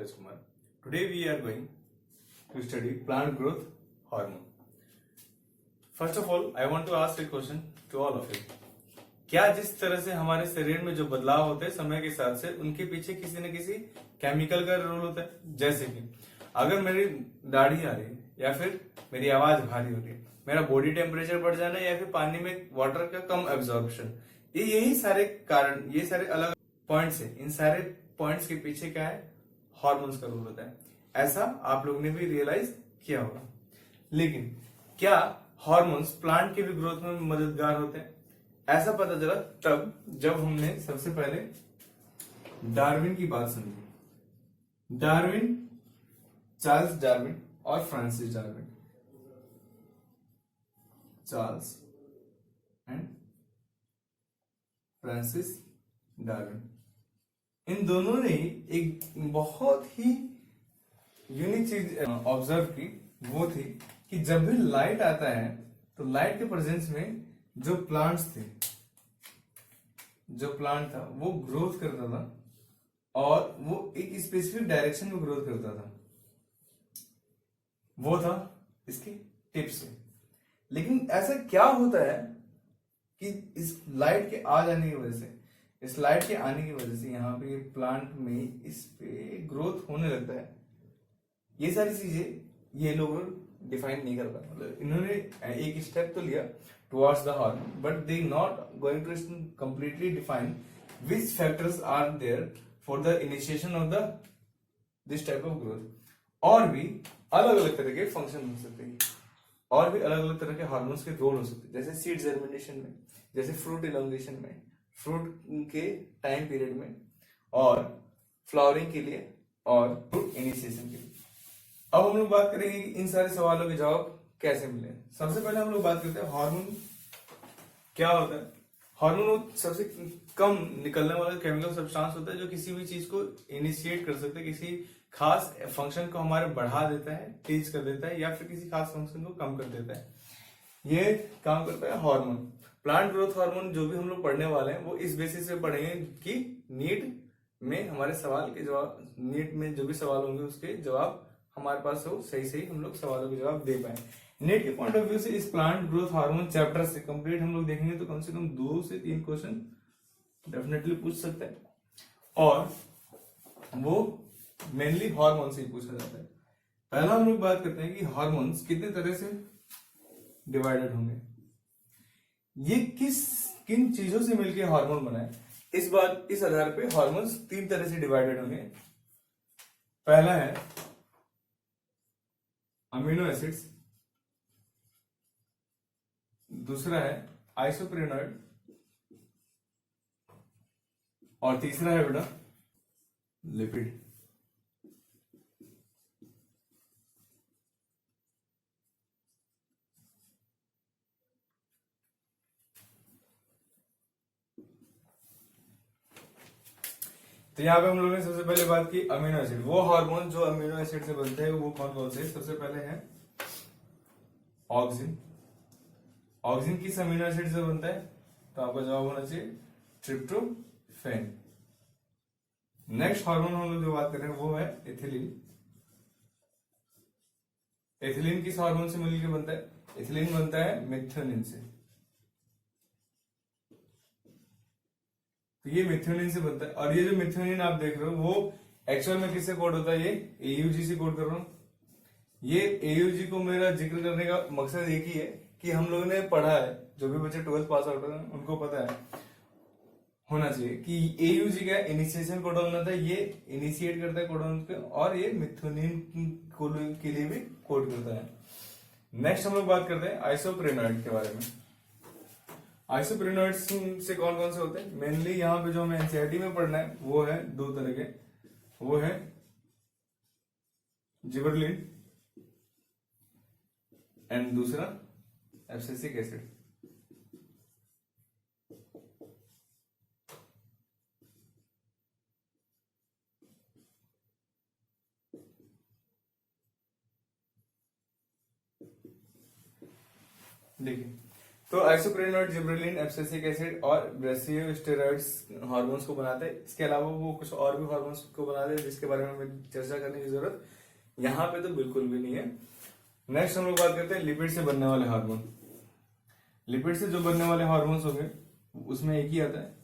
Pankaj Kumar. Today we are going to study plant growth hormone. First of all, I want to ask a question to all of you. क्या जिस तरह से हमारे शरीर में जो बदलाव होते हैं समय के साथ से उनके पीछे किसी न किसी केमिकल का रोल होता है? जैसे कि अगर मेरी दाढ़ी आ रही है या फिर मेरी आवाज भारी हो रही है, मेरा बॉडी टेम्परेचर बढ़ जाना या फिर पानी में वाटर का कम एब्जॉर्प्शन, यही सारे कारण, ये सारे अलग पॉइंट्स है। इन सारे पॉइंट्स के पीछे क्या है? हार्मोन्स का रोल होता है। ऐसा आप लोगों ने भी रियलाइज किया होगा। लेकिन क्या हार्मोन्स प्लांट के भी ग्रोथ में मददगार होते हैं? ऐसा पता चला तब जब हमने सबसे पहले डार्विन की बात समझी। डार्विन, चार्ल्स डार्विन और Francis Darwin, Charles and Francis Darwin, इन दोनों ने एक बहुत ही यूनिक चीज ऑब्जर्व की। वो थी कि जब भी लाइट आता है तो लाइट के प्रेजेंस में जो प्लांट्स थे, जो प्लांट था वो ग्रोथ करता था और वो एक स्पेसिफिक डायरेक्शन में ग्रोथ करता था। वो था इसकी टिप्स से। लेकिन ऐसा क्या होता है कि इस लाइट के आ जाने की वजह से, इस लाइट के आने की वजह से यहाँ पे प्लांट में इस पे ग्रोथ होने लगता है। ये सारी चीजें ये लोग डिफाइन नहीं कर पाए। मतलब इन्होंने एक स्टेप तो लिया towards the hormone, but they not going to completely define which factors are there for the initiation of the this type of growth. और भी अलग अलग तरह के फंक्शन हो सकते हैं, और भी अलग अलग तरह के हार्मोन्स के रोल हो सकते हैं, जैसे सीड जर्मिनेशन में, जैसे फ्रूट इलोंगेशन में, फ्रूट के टाइम पीरियड में, और फ्लावरिंग के लिए, और फ्रूट इनिशिएशन के लिए। अब हम लोग बात करेंगे कि इन सारे सवालों के जवाब कैसे मिले। सबसे पहले हम लोग बात करते हैं हार्मोन क्या होता है। हार्मोन वो सबसे कम निकलने वाला केमिकल सब्सटेंस होता है जो किसी भी चीज को इनिशिएट कर सकता है, किसी खास फंक्शन को हमारे बढ़ा देता है, तेज कर देता है, या फिर किसी खास फंक्शन को कम कर देता है। ये काम करता है हार्मोन। प्लांट ग्रोथ हार्मोन जो भी हम लोग पढ़ने वाले हैं वो इस बेसिस पे पढ़ेंगे कि नीड में हमारे सवाल के जवाब, नीट में जो भी सवाल होंगे उसके जवाब हमारे पास हो, सही सही हम लोग सवालों के जवाब दे पाए। नीट के पॉइंट ऑफ व्यू से इस प्लांट ग्रोथ हार्मोन चैप्टर से कंप्लीट हम लोग देखेंगे तो कम से कम 2 से 3 क्वेश्चन डेफिनेटली पूछ सकते हैं, और वो मेनली हार्मोन से ही पूछा जाता है। पहला हम लोग बात करते हैं कि हार्मोन्स कितने तरह से डिवाइडेड होंगे, ये किन चीजों से मिलकर हार्मोन बना है। इस आधार पे हार्मोन्स 3 तरह से डिवाइडेड होंगे। पहला है अमीनो एसिड्स, दूसरा है आइसोप्रेनॉइड, और तीसरा है बेटा लिपिड। तो यहाँ पे हम लोगों ने सबसे पहले बात की अमीनो एसिड। वो हार्मोन जो अमीनो एसिड से बनते हैं वो कौन कौन से? सबसे पहले है ऑक्सिन। ऑक्सिन किस अमीनो एसिड से बनता है? तो आपका जवाब होना चाहिए ट्रिप्टोफैन। नेक्स्ट हार्मोन हम लोग जो बात कर रहे हैं वो है एथिलीन। एथिलीन किस हार्मोन से मिलकर बनता है? एथिलीन बनता है मिथ्योनिन से। तो ये मिथ्योनिन से बनता है, और ये जो मिथ्योनिन आप देख रहे हो वो एक्चुअल में किससे कोड होता है? ये एयूजी से कोड कर रहा हूं। ये एयूजी को मेरा जिक्र करने का मकसद एक ही है कि हम लोगों ने पढ़ा है, जो भी बच्चे 12th पास आउट हैं उनको पता है होना चाहिए कि एयूजी का इनिशिएशन कोडॉन होता है, ये इनिशिएट करता है कोडॉन को, और ये मिथ्योनिन के लिए भी कोड करता है। नेक्स्ट हम लोग बात करते हैं आइसोप्रेनॉइड के बारे में। आइसोप्रेनॉइड्स से कौन कौन से होते हैं? मेनली यहाँ पे जो हमें एनसीईआरटी में पढ़ना है वो है 2 तरह के, वो है जिबरलिन एंड दूसरा एब्सिसिक एसिड। देखिए तो आइसोप्रेनोइड जिबरेलिन एब्सिसिक एसिड और ब्रेसियोस्टेरॉइड्स हार्मोन्स को बनाते हैं। इसके अलावा वो कुछ और भी हार्मोन्स को बनाते हैं जिसके बारे में हमें चर्चा करने की जरूरत यहाँ पे तो बिल्कुल भी नहीं है। नेक्स्ट हम लोग बात करते हैं लिपिड से बनने वाले हार्मोन। लिपिड से जो बनने वाले हार्मोन्स होंगे उसमें एक ही आता है,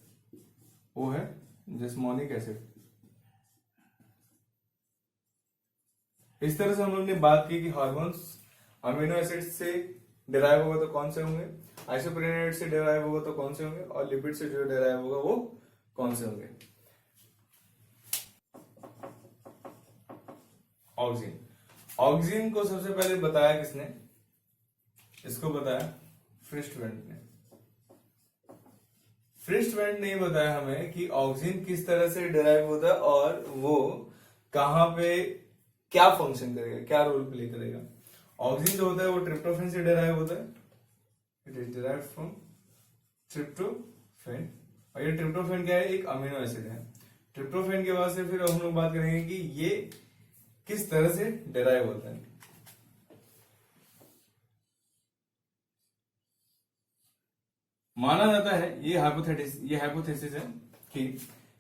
वो है जस्मोनिक एसिड। इस तरह से हम लोग ने बात की कि हार्मोन्स अमीनो एसिड से डिराइव होगा तो कौन से होंगे, आइसोप्रेनोइड से डिराइव होगा तो कौन से होंगे, और लिपिड से जो डिराइव होगा वो कौन से होंगे। ऑक्सीजन, ऑक्सीजन को सबसे पहले बताया किसने, इसको बताया फ्रिस्टवेंट ने। फ्रिस्टवेंट ने बताया हमें कि ऑक्सीजन किस तरह से डिराइव होता है और वो कहां पे क्या फंक्शन करेगा, क्या रोल प्ले करेगा। ऑक्सीजन जो होता है वो ट्रिप्टोफेन से डिराइव होता है, it is derived from tryptophan. और ये ट्रिप्टोफेन क्या है, एक अमीनो एसिड है। ट्रिप्टोफेन के बाद से फिर हम लोग बात करेंगे कि ये किस तरह से डिराइव होता है। माना जाता है, ये हाइपोथेसिस है कि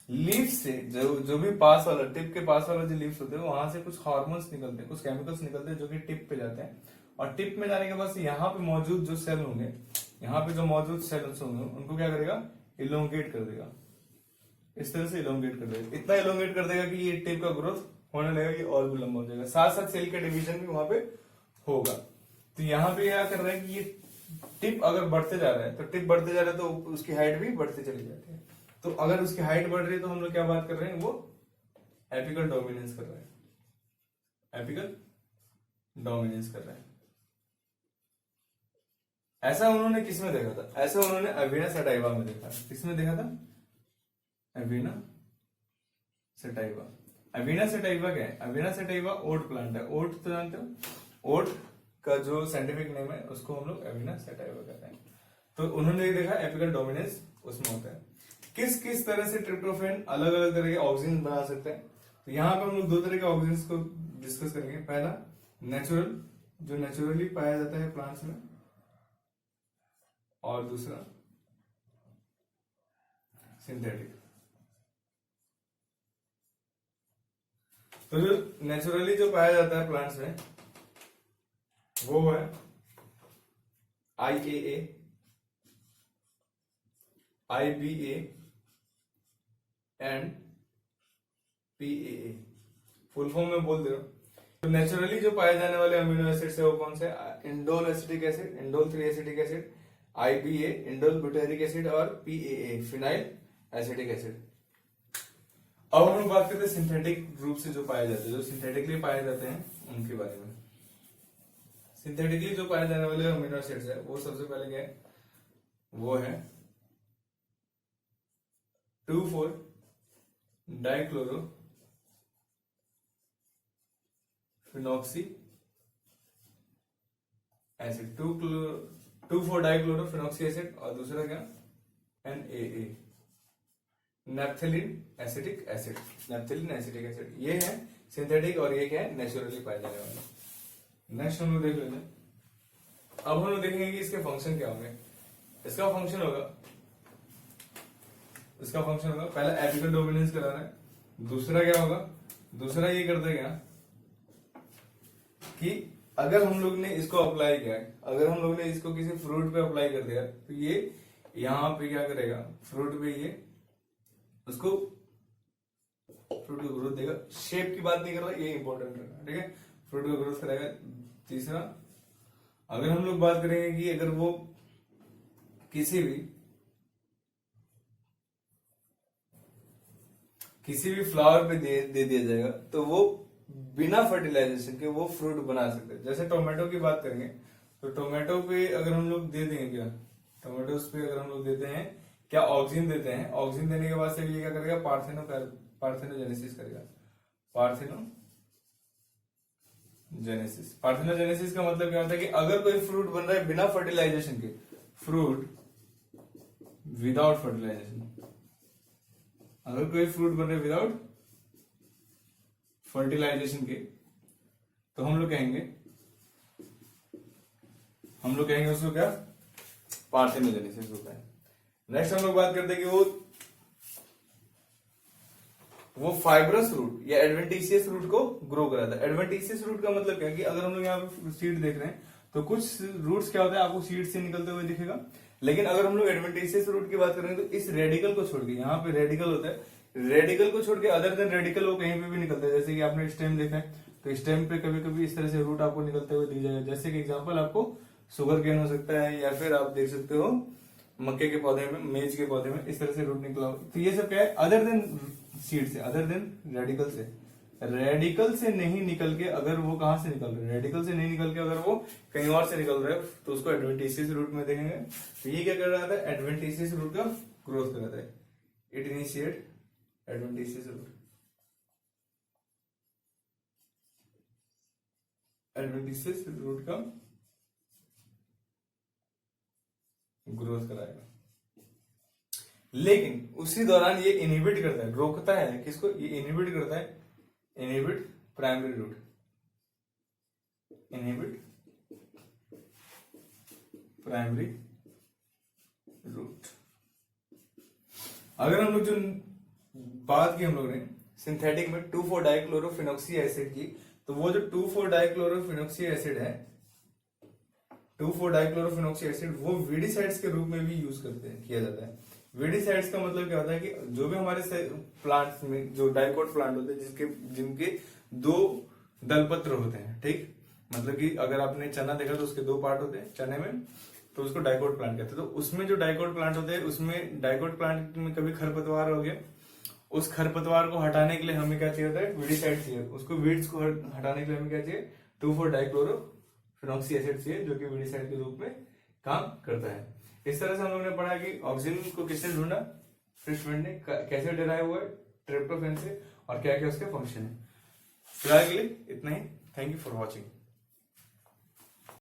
लीफ से जो भी पास वाला, टिप के पास वाला जो लीव्स होते हैं वहां से कुछ हार्मोन्स निकलते हैं, कुछ केमिकल्स निकलते हैं जो कि टिप पे जाते हैं, और टिप में जाने के बाद से यहाँ पे मौजूद जो सेल होंगे, यहाँ पे जो मौजूद सेल्स होंगे उनको क्या करेगा, इलोंगेट कर देगा। इस तरह से इलोंगेट कर देगा, इतना इलोंगेट कर देगा कि ये टिप का ग्रोथ होने लगेगा, ये और भी लंबा हो जाएगा, साथ साथ सेल का डिवीजन भी वहां पे होगा। तो यहाँ पे क्या कर रहा है कि ये टिप अगर बढ़ते जा रहा है, तो टिप बढ़ते जा रहा है तो उसकी हाइट भी बढ़ते चली जाती है। तो अगर उसकी हाइट बढ़ रही है तो हम लोग क्या बात कर रहे हैं, वो एपिकल डोमिनेंस कर रहा है, एपिकल डोमिनेंस कर रहा है। ऐसा उन्होंने किसमें देखा था, ऐसा उन्होंने अवीना सटाइवा में देखा था। किसमें देखा था, अवीना सटाइवा। अवीना सटाइवा क्या है, अवीना सटाइवा ओट प्लांट है। ओट तो जानते हो, ओट का जो साइंटिफिक नेम है उसको हम लोग अवीना सटाइवा कहते हैं। तो उन्होंने देखा एपिकल डोमिनेंस उसमें होता है। किस किस तरह से ट्रिप्टोफेन अलग अलग तरह के ऑक्सीजन बना सकते हैं, तो यहाँ पे हम लोग दो तरह के ऑक्सीजन को डिस्कस करेंगे। पहला नेचुरल, जो नेचुरली पाया जाता है प्लांट्स में, और दूसरा सिंथेटिक। तो जो नेचुरली जो पाया जाता है प्लांट्स में वो है IAA, IBA and PAA। Full form में बोल दे रहा हूं। तो नेचुरली जो पाए जाने वाले अमीनो एसिड है वो कौन से, indole acetic acid, indole 3 acetic acid, IBA indole butyric acid, और PAA फिनाइल एसिटिक एसिड। अब हम लोग बात करते हैं सिंथेटिक रूप से जो पाए जाते हैं, जो सिंथेटिकली पाए जाते हैं उनके बारे में। सिंथेटिकली जो पाए जाने वाले अमीनो एसिड्स है वो सबसे पहले क्या है, वो है 2,4 dichlorophenoxy acid, 2,4 dichlorophenoxy acid, और दूसरा क्या NaA naphthalene acetic acid, naphthalene acetic acid. ये है सिंथेटिक और ये क्या है, नेचुरली पाए जाने वाले। नेक्स्ट हम लोग देख लेते हैं। अब हम लोग देखेंगे कि इसके फंक्शन क्या होंगे। इसका फंक्शन होगा पहला एपिकल डोमिनेंस कराना है। दूसरा क्या होगा, दूसरा ये कर देगा कि अगर हम लोग ने इसको अप्लाई किया, अगर हम लोग ने इसको किसी फ्रूट पे अप्लाई कर दिया तो ये यहां पे क्या करेगा, फ्रूट पे ये उसको फ्रूट का ग्रोथ देगा। शेप की बात नहीं कर रहा, ये इंपॉर्टेंट है, ठीक है, फ्रूट का ग्रोथ करेगा। तीसरा, अगर हम लोग बात करेंगे कि अगर वो किसी भी फ्लावर पे दे दिया जाएगा तो वो बिना फर्टिलाइजेशन के वो फ्रूट बना सकते हैं। जैसे टोमेटो की बात करेंगे तो टोमेटो पे अगर हम लोग दे देंगे, क्या टोमेटोज पे अगर हम लोग देते हैं क्या, ऑक्सीजन देते हैं, ऑक्सीजन देने के बाद से ये क्या करेगा, पार्थेनोजेनेसिस करेगा। पार्थेनोजेनेसिस का मतलब क्या होता है कि अगर कोई फ्रूट बन रहा है बिना फर्टिलाइजेशन के, फ्रूट विदाउट फर्टिलाइजेशन, अगर कोई फ्रूट बन रहा है विदाउट फर्टिलाइजेशन के, तो हम लोग कहेंगे उसको क्या, पार्थेनोजेनेसिस होता है। नेक्स्ट हम लोग बात करते हैं कि वो फाइब्रस रूट या एडवेंटिशियस रूट को ग्रो कराता है। एडवेंटिशियस रूट का मतलब क्या है कि अगर हम लोग यहाँ पे सीड देख रहे हैं तो कुछ रूट्स क्या होता है आपको सीड से निकलते हुए दिखेगा, लेकिन अगर हम लोग एडवेंटिशियस रूट की बात करेंगे तो इस रेडिकल को छोड़ के, यहाँ पे रेडिकल होता है, रेडिकल को छोड़ के अदर देन रेडिकल वो कहीं पे भी निकलता है। जैसे कि आपने स्टेम देखा है तो स्टेम पे कभी कभी इस तरह से रूट आपको निकलते हुए दिख जाएगा। जैसे कि एग्जाम्पल आपको शुगर केन हो सकता है, या फिर आप देख सकते हो मक्के के पौधे में, मेज के पौधे में इस तरह से रूट निकला हो। तो ये सब क्या है, अदर देन सीड से, अदर देन रेडिकल से। रेडिकल से नहीं निकल के अगर वो कहां से निकल रहे हैं, रेडिकल से नहीं निकल के अगर वो कहीं और से निकल रहे हैं तो उसको एडवेंटिशियस रूट में देखेंगे। तो ये क्या कर रहा था, एडवेंटिशियस रूट का ग्रोथ कर रहा है। It initiate adventitious root, adventitious root का ग्रोथ कराएगा। लेकिन उसी दौरान ये इनहिबिट करता है, रोकता है किसको, ये इनहिबिट करता है, inhibit primary root, inhibit primary root. अगर हम लोग जो बात की हम लोग ने सिंथेटिक में 2,4-डाइक्लोरोफिनॉक्सी एसिड की, तो वो जो 2,4-डाइक्लोरोफिनॉक्सी एसिड है, 2,4-डाइक्लोरोफिनॉक्सी एसिड वो वीडिसाइड्स के रूप में भी यूज करते हैं, किया जाता है। वीडिसाइड्स का मतलब क्या होता है कि जो भी हमारे प्लांट्स में जो डाइकोट प्लांट होते हैं जिनके 2 दलपत्र होते हैं, ठीक, मतलब कि अगर आपने चना देखा तो उसके 2 पार्ट होते हैं चने में, तो उसको डाइकोट प्लांट कहते हैं। तो उसमें जो डाइकोट प्लांट होते हैं उसमें डाइकोट प्लांट में कभी खरपतवार हो गया, उस खरपतवार को हटाने के लिए हमें क्या चाहिए होता है, वीडिसाइड चाहिए। उसको वीड्स को हटाने के लिए हमें क्या चाहिए, 2,4-डाइक्लोरोफिनॉक्सी एसिड चाहिए, जो कि वीडिसाइड के रूप में काम करता है। इस तरह से हम लोगों ने पढ़ा कि ऑक्सीजन को किसने ढूंढा, फ्रिश ने, कैसे डिराइव हुआ है, ट्रिप्टोफैन से, और क्या क्या उसके फंक्शन है। फिलहाल के लिए इतना ही। Thank you for watching.